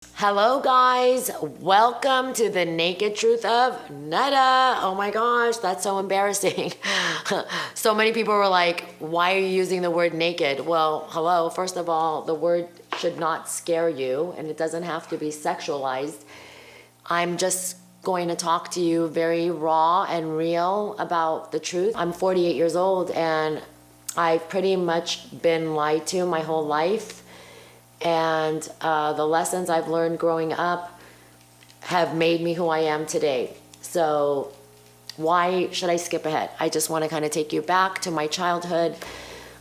Hello, guys. Welcome to the naked truth of Netta. Oh my gosh, that's so embarrassing. So many people were like, why are you using the word naked? Well, hello. First of all, the word should not scare you, and it doesn't have to be sexualized. I'm just going to talk to you very raw and real about the truth. I'm 48 years old, and I've pretty much been lied to my whole life. And the lessons I've learned growing up have made me who I am today. So why should I skip ahead? I just want to kind of take you back to my childhood.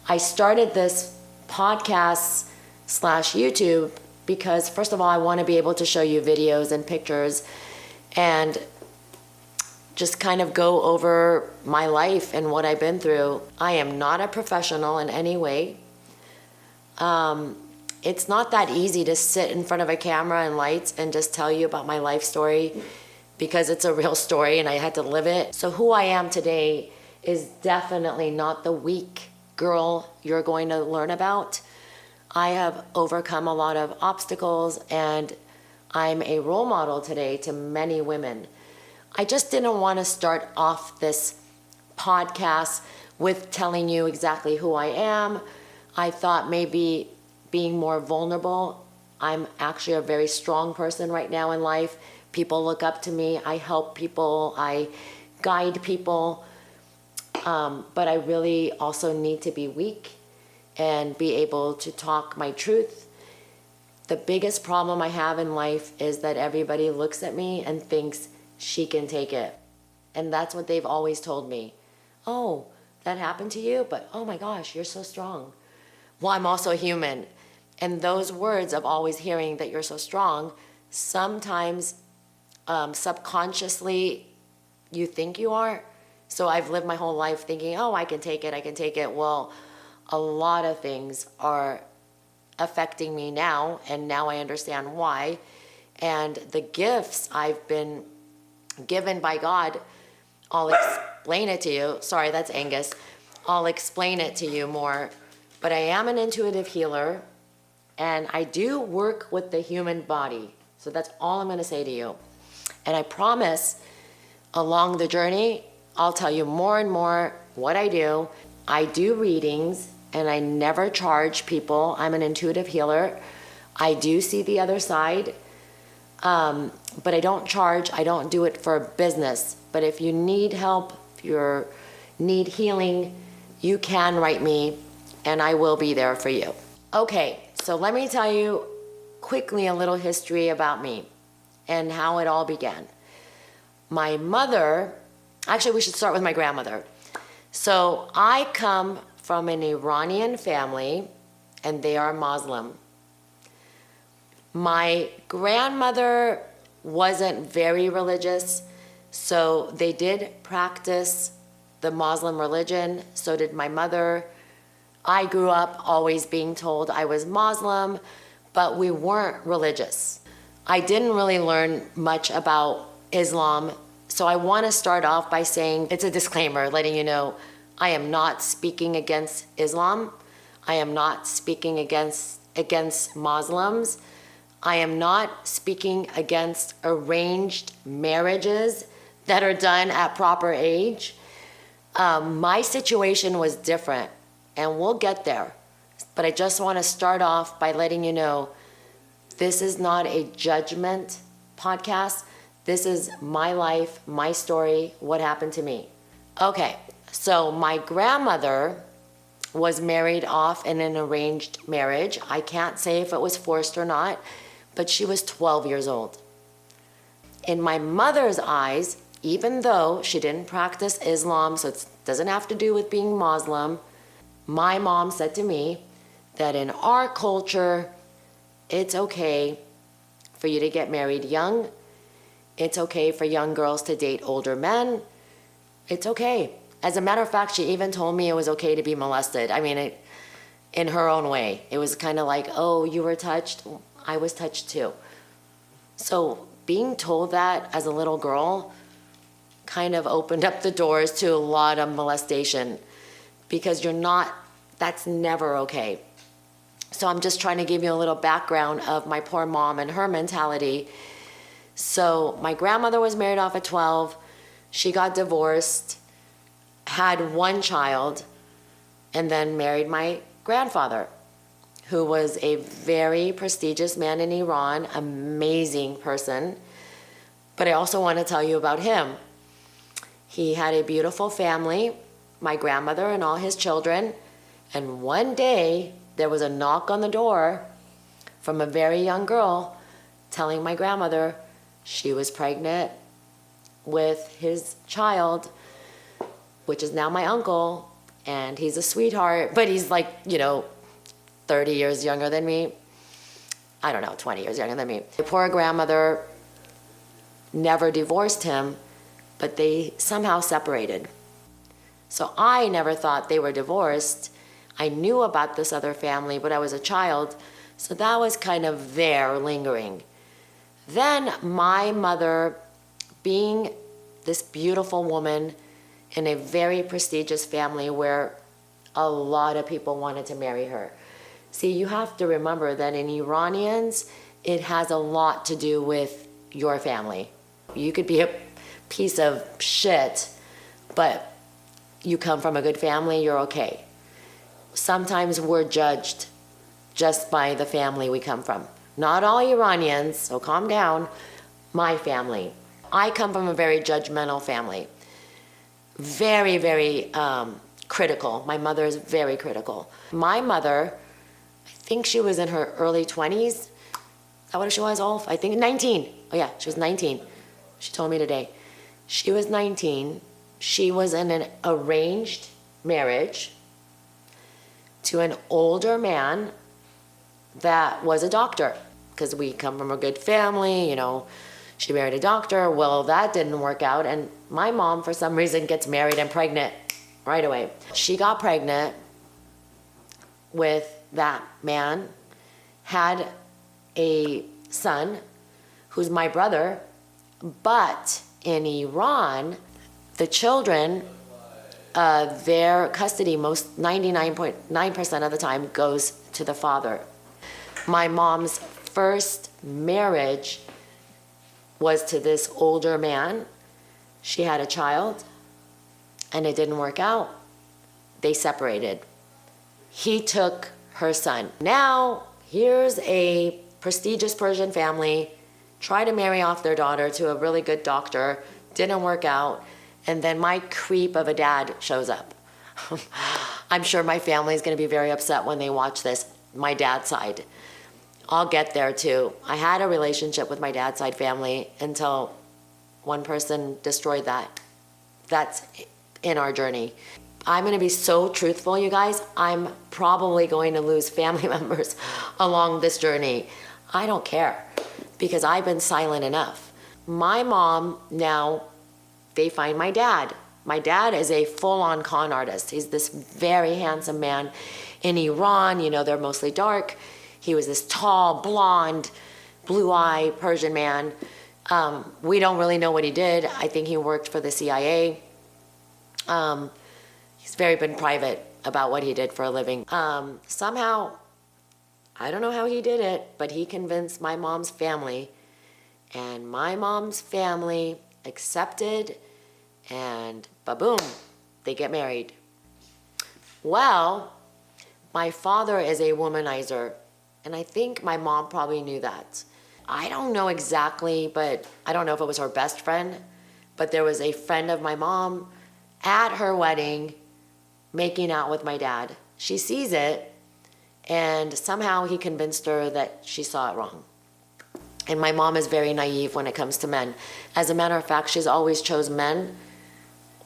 I started this podcast slash YouTube because, first of all, I want to be able to show you videos and pictures and just kind of go over my life and what I've been through. I am not a professional in any way. It's not that easy to sit in front of a camera and lights and just tell you about my life story because it's a real story and I had to live it. So who I am today is definitely not the weak girl you're going to learn about. I have overcome a lot of obstacles and I'm a role model today to many women. I just didn't want to start off this podcast with telling you exactly who I am. I thought maybe being more vulnerable. I'm actually a very strong person right now in life. People look up to me. I help people. I guide people. But I really also need to be weak and be able to talk my truth. The biggest problem I have in life is that everybody looks at me and thinks she can take it. And that's what they've always told me. Oh, that happened to you? But oh my gosh, you're so strong. Well, I'm also human. And those words of always hearing that you're so strong, sometimes subconsciously you think you are. So I've lived my whole life thinking, oh, I can take it, I can take it. Well, a lot of things are affecting me now, and now I understand why. And the gifts I've been given by God, I'll explain it to you. Sorry, that's Angus. I'll explain it to you more. But I am an intuitive healer. And I do work with the human body. So that's all I'm going to say to you. And I promise along the journey, I'll tell you more and more what I do. I do readings and I never charge people. I'm an intuitive healer. I do see the other side. But I don't charge. I don't do it for business. But if you need help, if you need healing, you can write me and I will be there for you. Okay. So let me tell you quickly a little history about me and how it all began. My mother, actually we should start with my grandmother. So I come from an Iranian family and they are Muslim. My grandmother wasn't very religious, so they did practice the Muslim religion, so did my mother. I grew up always being told I was Muslim, but we weren't religious. I didn't really learn much about Islam, so I want to start off by saying, it's a disclaimer letting you know, I am not speaking against Islam. I am not speaking against Muslims. I am not speaking against arranged marriages that are done at proper age. My situation was different. And we'll get there. But I just want to start off by letting you know this is not a judgment podcast. This is my life, my story, what happened to me. Okay, so my grandmother was married off in an arranged marriage. I can't say if it was forced or not, but she was 12 years old. In my mother's eyes, even though she didn't practice Islam, so it doesn't have to do with being Muslim, my mom said to me that in our culture, it's okay for you to get married young. It's okay for young girls to date older men. It's okay. As a matter of fact, she even told me it was okay to be molested. I mean, in her own way. It was kind of like, oh, you were touched. I was touched too. So being told that as a little girl kind of opened up the doors to a lot of molestation because that's never okay. So I'm just trying to give you a little background of my poor mom and her mentality. So my grandmother was married off at 12. She got divorced, had one child, and then married my grandfather, who was a very prestigious man in Iran, amazing person. But I also want to tell you about him. He had a beautiful family, my grandmother and all his children, and one day there was a knock on the door from a very young girl telling my grandmother she was pregnant with his child, which is now my uncle, and he's a sweetheart, but he's like, 30 years younger than me. I don't know, 20 years younger than me. My poor grandmother never divorced him, but they somehow separated. So I never thought they were divorced. I knew about this other family, but I was a child, so that was kind of there, lingering. Then my mother, being this beautiful woman in a very prestigious family where a lot of people wanted to marry her. See, you have to remember that in Iranians, it has a lot to do with your family. You could be a piece of shit, but you come from a good family, you're okay. Sometimes we're judged just by the family we come from. Not all Iranians, so calm down. My family. I come from a very judgmental family. Very, very critical. My mother is very critical. My mother, I think she was in her early 20s. Is that what she was, Ulf? I think 19. Oh yeah, she was 19. She told me today. She was 19. She was in an arranged marriage to an older man that was a doctor, because we come from a good family, she married a doctor. Well, that didn't work out, and my mom, for some reason, gets married and pregnant right away. She got pregnant with that man, had a son who's my brother, but in Iran, the children, their custody, 99.9% of the time, goes to the father. My mom's first marriage was to this older man. She had a child, and it didn't work out. They separated. He took her son. Now, here's a prestigious Persian family, try to marry off their daughter to a really good doctor, didn't work out, and then my creep of a dad shows up. I'm sure my family's gonna be very upset when they watch this, my dad's side. I'll get there too. I had a relationship with my dad's side family until one person destroyed that. That's in our journey. I'm gonna be so truthful, you guys. I'm probably going to lose family members along this journey. I don't care, because I've been silent enough. My mom now, they find my dad. My dad is a full-on con artist. He's this very handsome man in Iran. They're mostly dark. He was this tall, blonde, blue-eyed Persian man. We don't really know what he did. I think he worked for the CIA. He's very been private about what he did for a living. Somehow, I don't know how he did it, but he convinced my mom's family, and my mom's family accepted, and ba-boom, they get married. Well, my father is a womanizer, and I think my mom probably knew that. I don't know exactly, but I don't know if it was her best friend, but there was a friend of my mom at her wedding making out with my dad. She sees it, and somehow he convinced her that she saw it wrong. And my mom is very naive when it comes to men. As a matter of fact, she's always chose men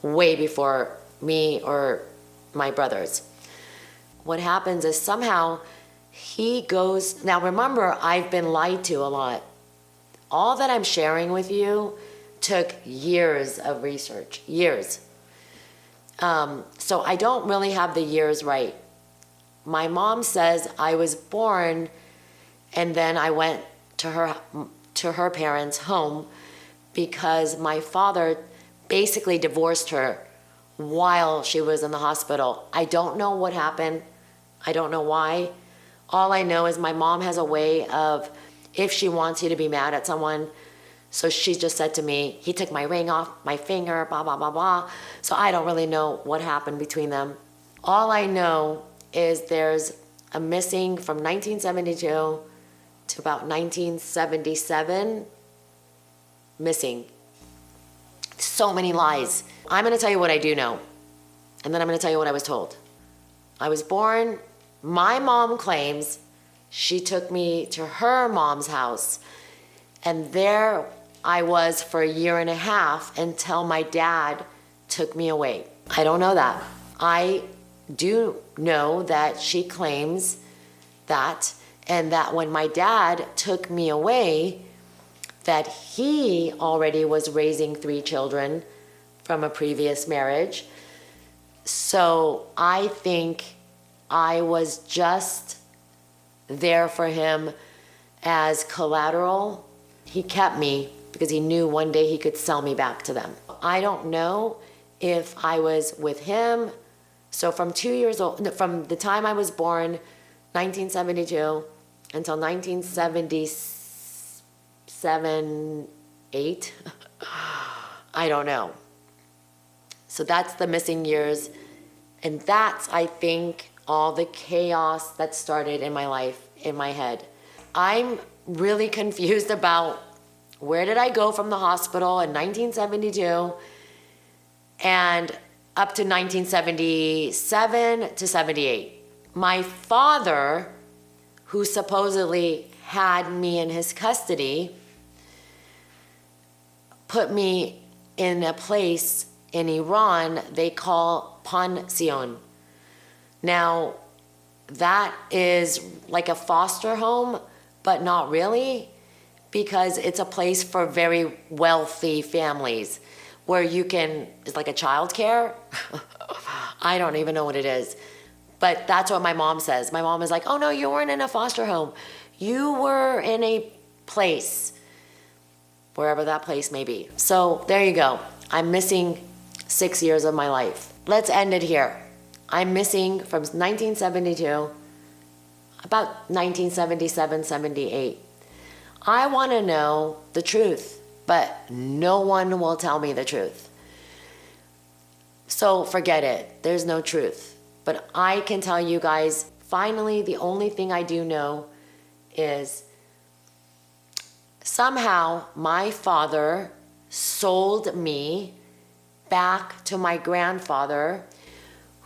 way before me or my brothers. What happens is somehow he goes, now remember, I've been lied to a lot. All that I'm sharing with you took years of research, years. So I don't really have the years right. My mom says I was born and then I went to her parents' home because my father basically divorced her while she was in the hospital. I don't know what happened. I don't know why. All I know is my mom has a way of, if she wants you to be mad at someone, so she just said to me, he took my ring off my finger, blah, blah, blah, blah. So I don't really know what happened between them. All I know is there's a missing from 1972 to about 1977, missing. So many lies. I'm gonna tell you what I do know, and then I'm gonna tell you what I was told. I was born, my mom claims she took me to her mom's house, and there I was for a year and a half until my dad took me away. I don't know that. I do know that she claims that, and that when my dad took me away, that he already was raising 3 children from a previous marriage. So I think I was just there for him as collateral. He kept me because he knew one day he could sell me back to them. I don't know if I was with him. So from 2 years old, from the time I was born, 1972, until 1977, 8, I don't know. So that's the missing years. And that's, I think, all the chaos that started in my life, in my head. I'm really confused about where did I go from the hospital in 1972 and up to 1977 to 78. My father, who supposedly had me in his custody, put me in a place in Iran they call pension. Now, that is like a foster home, but not really, because it's a place for very wealthy families where you can, it's like a child care. I don't even know what it is. But that's what my mom says. My mom is like, oh no, you weren't in a foster home. You were in a place, wherever that place may be. So there you go. I'm missing 6 years of my life. Let's end it here. I'm missing from 1972, about 1977, 78. I want to know the truth, but no one will tell me the truth. So forget it. There's no truth. But I can tell you guys, finally, the only thing I do know is somehow my father sold me back to my grandfather,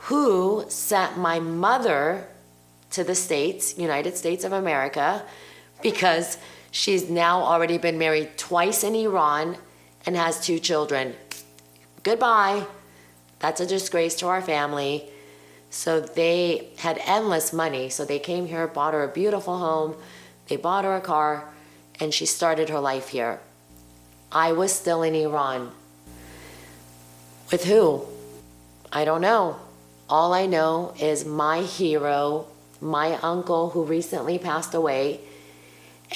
who sent my mother to the States, United States of America, because she's now already been married twice in Iran and has 2 children. Goodbye. That's a disgrace to our family. So they had endless money. So they came here, bought her a beautiful home. They bought her a car, and she started her life here. I was still in Iran. With who? I don't know. All I know is my hero, my uncle who recently passed away,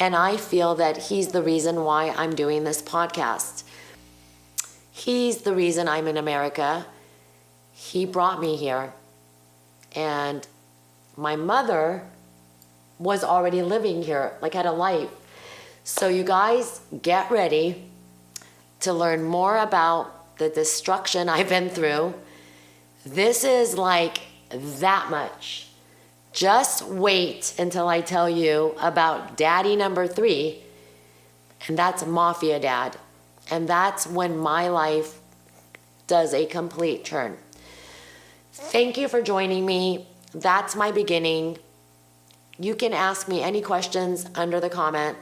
and I feel that he's the reason why I'm doing this podcast. He's the reason I'm in America. He brought me here. And my mother was already living here, like had a life. So you guys get ready to learn more about the destruction I've been through. This is like that much. Just wait until I tell you about daddy number 3, and that's Mafia Dad. And that's when my life does a complete turn. Thank you for joining me. That's my beginning. You can ask me any questions under the comment.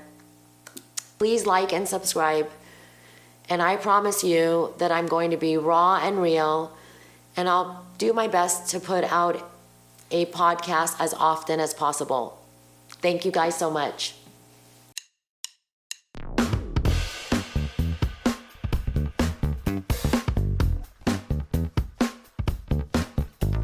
Please like and subscribe. And I promise you that I'm going to be raw and real, and I'll do my best to put out a podcast as often as possible. Thank you guys so much.